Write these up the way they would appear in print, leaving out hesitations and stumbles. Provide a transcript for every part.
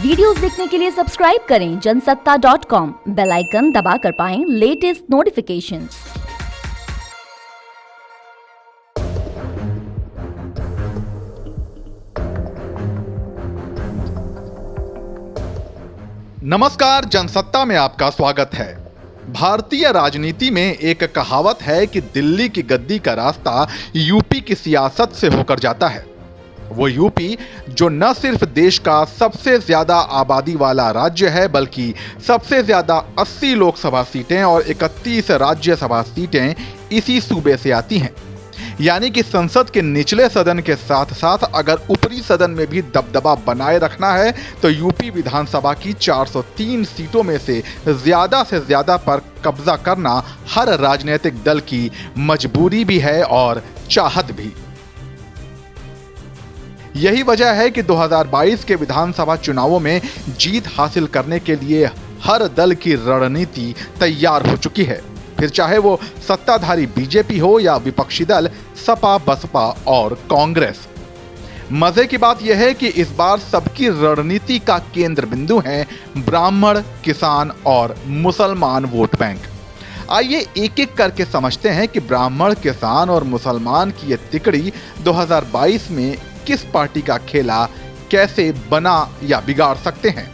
Videos देखने के लिए सब्सक्राइब करें जनसत्ता.com, बेल आइकन दबाकर पाएं लेटेस्ट नोटिफिकेशंस। नमस्कार, जनसत्ता में आपका स्वागत है। भारतीय राजनीति में एक कहावत है कि दिल्ली की गद्दी का रास्ता यूपी की सियासत से होकर जाता है। वो यूपी जो न सिर्फ देश का सबसे ज्यादा आबादी वाला राज्य है, बल्कि सबसे ज्यादा 80 लोकसभा सीटें और 31 राज्यसभा सीटें इसी सूबे से आती हैं। यानी कि संसद के निचले सदन के साथ साथ अगर ऊपरी सदन में भी दबदबा बनाए रखना है तो यूपी विधानसभा की 403 सीटों में से ज्यादा पर कब्जा करना हर राजनीतिक दल की मजबूरी भी है और चाहत भी। यही वजह है कि 2022 के विधानसभा चुनावों में जीत हासिल करने के लिए हर दल की रणनीति तैयार हो चुकी है, फिर चाहे वो सत्ताधारी बीजेपी हो या विपक्षी दल सपा, बसपा और कांग्रेस। मजे की बात यह है कि इस बार सबकी रणनीति का केंद्र बिंदु है ब्राह्मण, किसान और मुसलमान वोट बैंक। आइए एक एक करके समझते हैं कि ब्राह्मण, किसान और मुसलमान की ये तिकड़ी 2022 में किस पार्टी का खेला कैसे बना या बिगाड़ सकते हैं।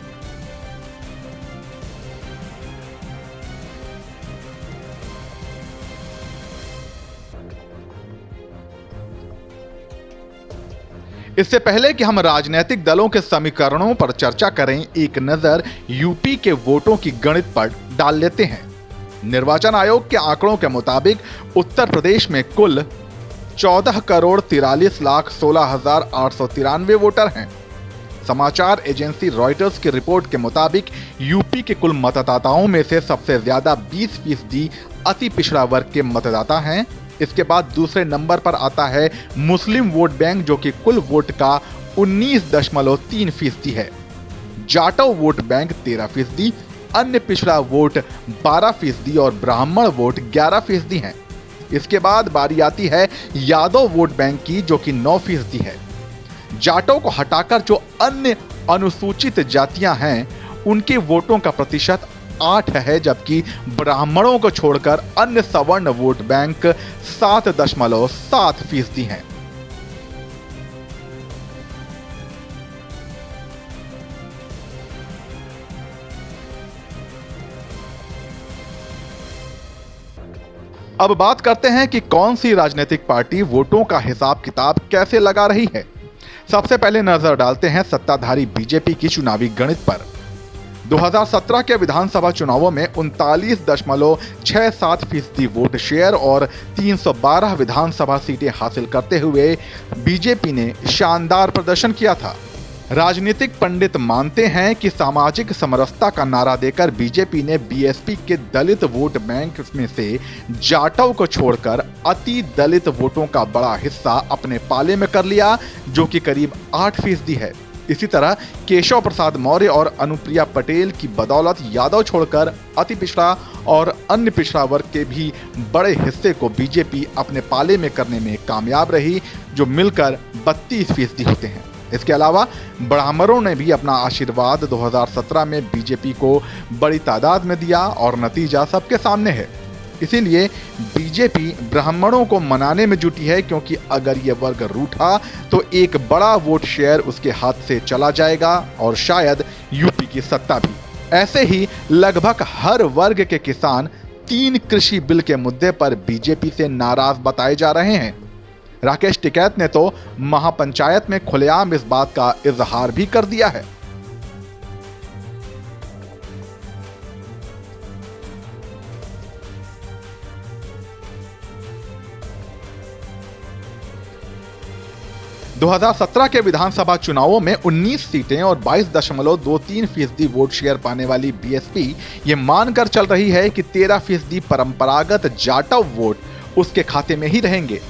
इससे पहले कि हम राजनीतिक दलों के समीकरणों पर चर्चा करें, एक नजर यूपी के वोटों की गणित पर डाल लेते हैं। निर्वाचन आयोग के आंकड़ों के मुताबिक उत्तर प्रदेश में कुल 14,43,16,893 वोटर हैं। समाचार एजेंसी रॉयटर्स की रिपोर्ट के मुताबिक यूपी के कुल मतदाताओं में से सबसे ज्यादा 20% अति पिछड़ा वर्ग के मतदाता हैं। इसके बाद दूसरे नंबर पर आता है मुस्लिम वोट बैंक, जो कि कुल वोट का 19.3% है। जाटव वोट बैंक 13%, अन्य पिछड़ा वोट 12% और ब्राह्मण वोट 11% हैं। इसके बाद बारी आती है यादव वोट बैंक की, जो कि 9% है। जाटों को हटाकर जो अन्य अनुसूचित जातियां हैं उनके वोटों का प्रतिशत 8 है, जबकि ब्राह्मणों को छोड़कर अन्य सवर्ण वोट बैंक 7.7% हैं। अब बात करते हैं कि कौन सी राजनीतिक पार्टी वोटों का हिसाब किताब कैसे लगा रही है। सबसे पहले नजर डालते हैं सत्ताधारी बीजेपी की चुनावी गणित पर। 2017 के विधानसभा चुनावों में 39.67% वोट शेयर और 312 विधानसभा सीटें हासिल करते हुए बीजेपी ने शानदार प्रदर्शन किया था। राजनीतिक पंडित मानते हैं कि सामाजिक समरसता का नारा देकर बीजेपी ने बीएसपी के दलित वोट बैंक में से जाटव को छोड़कर अति दलित वोटों का बड़ा हिस्सा अपने पाले में कर लिया, जो कि करीब 8% है। इसी तरह केशव प्रसाद मौर्य और अनुप्रिया पटेल की बदौलत यादव छोड़कर अति पिछड़ा और अन्य पिछड़ा वर्ग के भी बड़े हिस्से को बीजेपी अपने पाले में करने में कामयाब रही, जो मिलकर 32% होते हैं। इसके अलावा ब्राह्मणों ने भी अपना आशीर्वाद 2017 में बीजेपी को बड़ी तादाद में दिया और नतीजा सबके सामने है। इसीलिए बीजेपी ब्राह्मणों को मनाने में जुटी है, क्योंकि अगर ये वर्ग रूठा तो एक बड़ा वोट शेयर उसके हाथ से चला जाएगा और शायद यूपी की सत्ता भी। ऐसे ही लगभग हर वर्ग के किसान 3 कृषि बिल के मुद्दे पर बीजेपी से नाराज बताए जा रहे हैं। राकेश टिकैत ने तो महापंचायत में खुलेआम इस बात का इजहार भी कर दिया है। – 2017 के विधानसभा चुनावों में 19 सीटें और 22.23% वोट शेयर पाने वाली बीएसपी ये मानकर चल रही है कि 13% परंपरागत जाटव वोट उसके खाते में ही रहेंगे।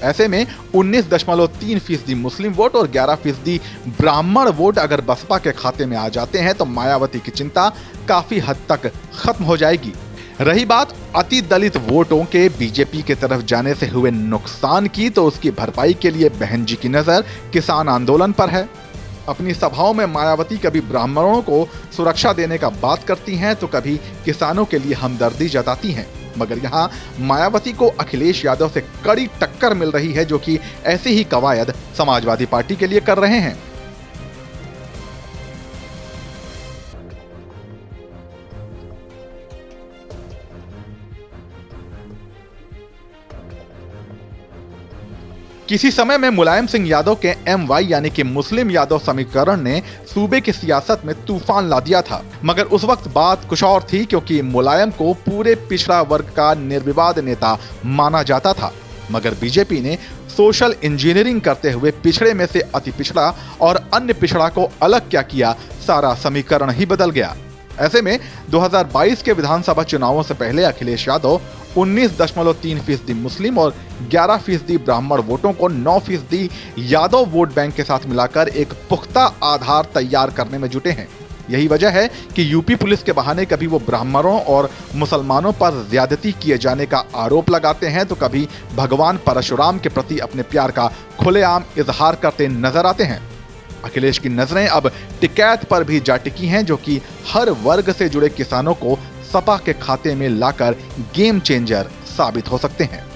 ऐसे में 19.3% मुस्लिम वोट और 11% ब्राह्मण वोट अगर बसपा के खाते में आ जाते हैं तो मायावती की चिंता काफी हद तक खत्म हो जाएगी। रही बात अति दलित वोटों के बीजेपी की तरफ जाने से हुए नुकसान की, तो उसकी भरपाई के लिए बहन जी की नजर किसान आंदोलन पर है। अपनी सभाओं में मायावती कभी ब्राह्मणों को सुरक्षा देने का बात करती हैं तो कभी किसानों के लिए हमदर्दी जताती हैं। मगर यहाँ मायावती को अखिलेश यादव से कड़ी टक्कर मिल रही है, जो कि ऐसी ही कवायद समाजवादी पार्टी के लिए कर रहे हैं। किसी समय में मुलायम सिंह यादव के MY यानी कि मुस्लिम यादव समीकरण ने सूबे की सियासत में तूफान ला दिया था। मगर उस वक्त बात कुछ और थी, क्योंकि मुलायम को पूरे पिछड़ा वर्ग का निर्विवाद नेता माना जाता था। मगर बीजेपी ने सोशल इंजीनियरिंग करते हुए पिछड़े में से अति पिछड़ा और अन्य पिछड़ा को अलग क्या किया, सारा समीकरण ही बदल गया। ऐसे में 2022 के विधानसभा चुनावों से पहले अखिलेश यादव 19.3% मुस्लिम और 11% ब्राह्मण वोटों को 9% यादव वोट बैंक के साथ मिलाकर एक पुख्ता आधार तैयार करने में जुटे हैं। यही वजह है कि यूपी पुलिस के बहाने कभी वो ब्राह्मणों और मुसलमानों पर ज्यादती किए जाने का आरोप लगाते हैं तो कभी भगवान परशुराम के प्रति अपने प्यार का खुलेआम इजहार करते नजर आते हैं। अखिलेश की नजरें अब टिकैत पर भी जा टिकी हैं, जो कि हर वर्ग से जुड़े किसानों को सपा के खाते में लाकर गेम चेंजर साबित हो सकते हैं।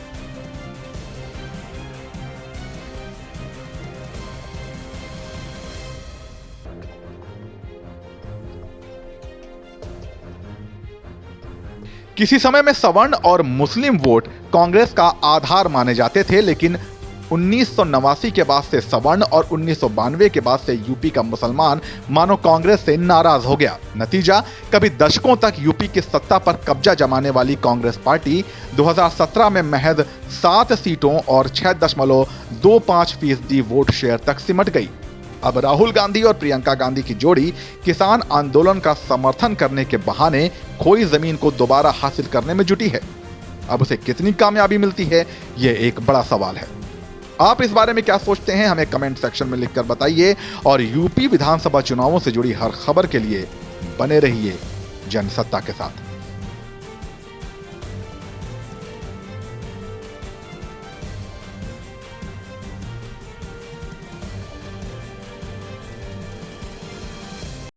किसी समय में सवर्ण और मुस्लिम वोट कांग्रेस का आधार माने जाते थे, लेकिन 1989 के बाद से सवर्ण और 1992 के बाद से यूपी का मुसलमान मानो कांग्रेस से नाराज हो गया। नतीजा, कभी दशकों तक यूपी की सत्ता पर कब्जा जमाने वाली कांग्रेस पार्टी 2017 में महज 7 सीटों और 6.25% वोट शेयर तक सिमट गई। अब राहुल गांधी और प्रियंका गांधी की जोड़ी किसान आंदोलन का समर्थन करने के बहाने खोई जमीन को दोबारा हासिल करने में जुटी है। अब उसे कितनी कामयाबी मिलती है, यह एक बड़ा सवाल है। आप इस बारे में क्या सोचते हैं, हमें कमेंट सेक्शन में लिखकर बताइए और यूपी विधानसभा चुनावों से जुड़ी हर खबर के लिए बने रहिए जनसत्ता के साथ।